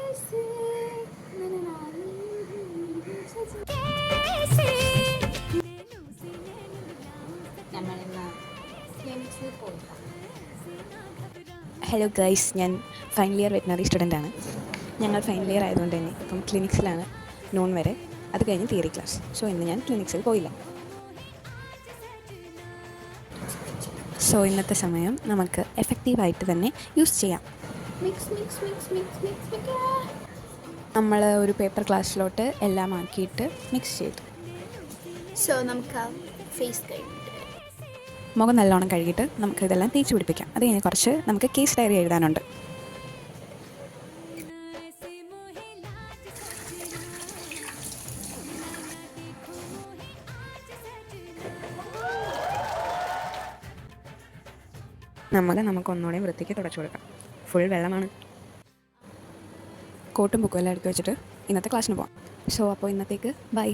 Hello guys, ഞാൻ final year veterinary സ്റ്റുഡൻ്റാണ്. ഞങ്ങൾ final year ആയതുകൊണ്ട് തന്നെ ഇപ്പം ക്ലിനിക്സിലാണ് നോൺ വരെ. അത് കഴിഞ്ഞ് തിയറി ക്ലാസ്. സോ ഇന്ന് ഞാൻ ക്ലിനിക്സിൽ പോയില്ല. സോ ഇന്നത്തെ സമയം നമുക്ക് എഫക്റ്റീവായിട്ട് തന്നെ യൂസ് ചെയ്യാം. നമ്മൾ ഒരു പേപ്പർ ക്ലാസ്സിലോട്ട് എല്ലാം ആക്കിയിട്ട് മിക്സ് ചെയ്തു. സോ നമുക്ക് ഫേസ് കഴിഞ്ഞിട്ട് മുഖം നല്ലോണം കഴുകിയിട്ട് നമുക്ക് ഇതെല്ലാം തേച്ച് പിടിപ്പിക്കാം. അത് കഴിഞ്ഞ് കുറച്ച് നമുക്ക് കേസ് ഡയറി എഴുതാനുണ്ട്. നമുക്ക് ഒന്നുകൂടെ വൃത്തിക്ക് തുടച്ചു കൊടുക്കാം. ഫുൾ വെള്ളമാണ്. കോട്ടും ബുക്കും എല്ലാം എടുത്ത് വെച്ചിട്ട് ഇന്നത്തെ ക്ലാസ്സിന് പോകാം. സോ അപ്പോൾ ഇന്നത്തേക്ക് ബൈ.